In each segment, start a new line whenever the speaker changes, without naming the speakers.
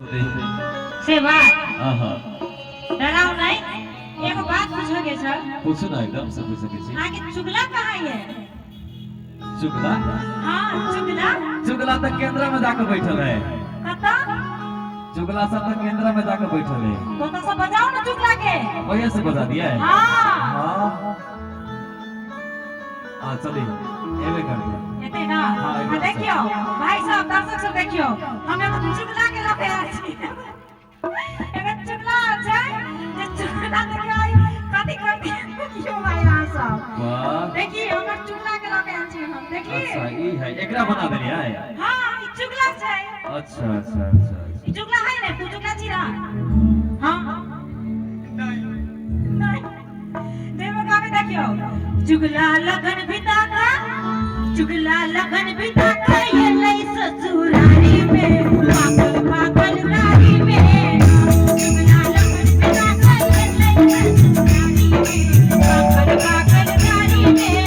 से बात
आहा
डराओ नहीं। एक बात पूछोगे सर?
पूछो ना, एकदम से पूछ सके छी।
आगे चुगला कहाँ है?
चुगला?
हाँ चुगला।
चुगला तक केंद्र में जाकर बैठल है।
कता?
चुगला सब तक केंद्र में जाकर बैठल है।
तो सब बजाओ ना चुगला के।
वही से बजा दिया है।
हाँ
हाँ चलिए एवे कर दो।
एते ना। हाँ देखियो भाई साहब, दर्शक सब देखियो, हम एगो चुगला के लगे आछि। एगो चुगला छै जे चुगला देखियो कथि करती क्यों भाई यहाँ सब।
वाह
देखिए हमर चुगला के लगे आछि हम। देखिए
अच्छा ई है, एकरा बना देनी है।
हां ई चुगला छै।
अच्छा अच्छा अच्छा
ई चुगला है ने, तू चुगला छी ना? हां नहीं देव गावे देखियो, चुगला लगन बिता का, चुगला लगन बिता का ये लई ससुरारी में, पागल पागल नारी में। चुगला लगन बिता का ये लई ससुरारी में, पागल पागल नारी में।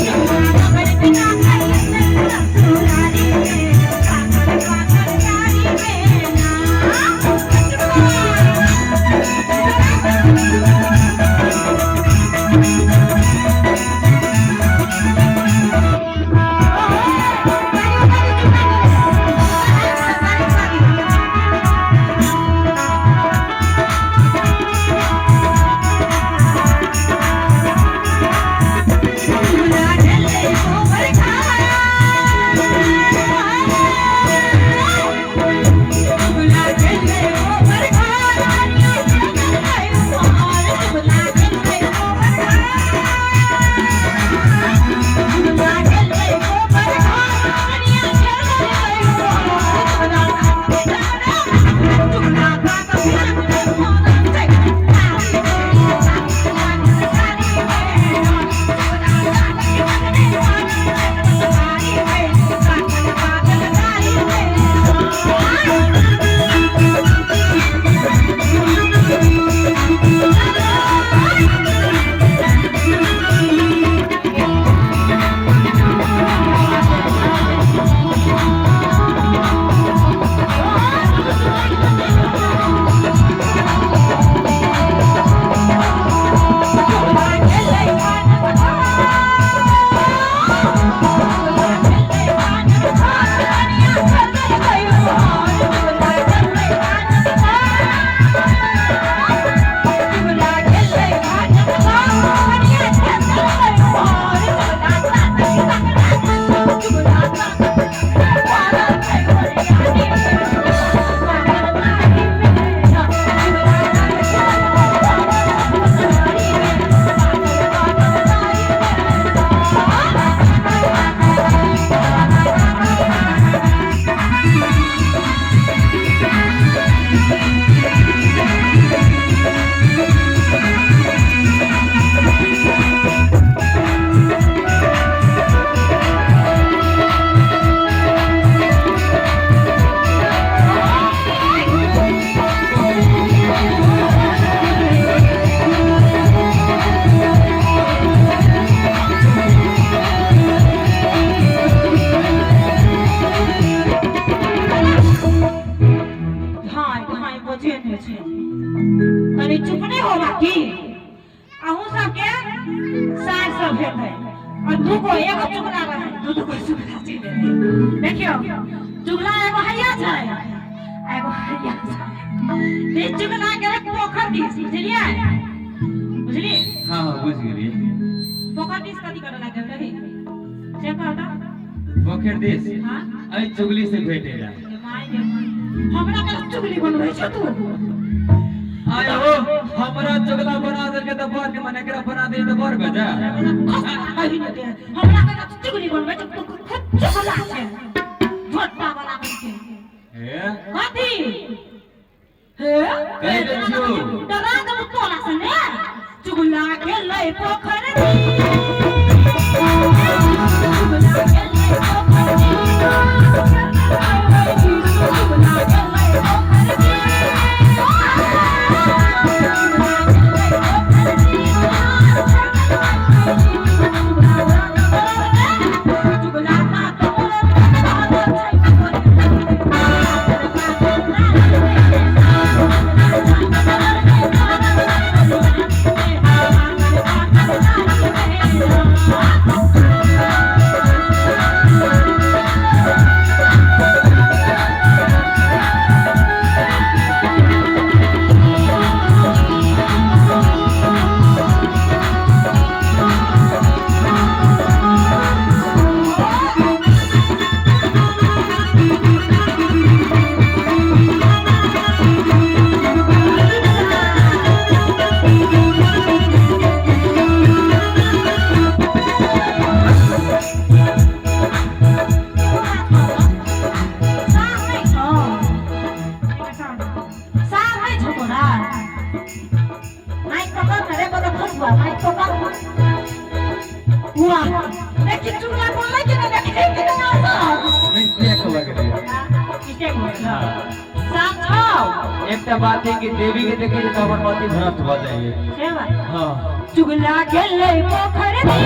चुगला लगन बिता का ये लई ससुरारी में, पागल पागल नारी में ना। अरे चुप नहीं होगा की? अहू सबके सार सब भेट है और दू को एगो चुगला रहे, दू को चुगला चले। देखियो चुगला एगो हैया छै, एगो हैया छै। ये चुगला के पोखर दिस बुझलिए? बुझलिए?
हां हां बुझ गेलिए।
पोखर दिस कथि करे लागे रही से कहता?
पोखर दिस हां आई चुगली से भेटेला।
हमरा के चुगली बनबै छ तू?
आयो हमरा चुगला बना दे के त बर के मने एकरा बना दे त बर गजा।
हमरा के चुगली बनबै छ तू, खुद चुगला छै झोटा वाला के।
हे
कथि हे
कह दे छु
डरा दे तोला से ने। चुगला के लई पोखर दी, चुगला के लई पोखर दी, चुगला के लई पोखर दी। चुगला
एक बात है कि देवी के देखिए तो हमर पति भ्रष्ट हो जाएंगे।
सेवा
हाँ
चुगला गेले पोखर में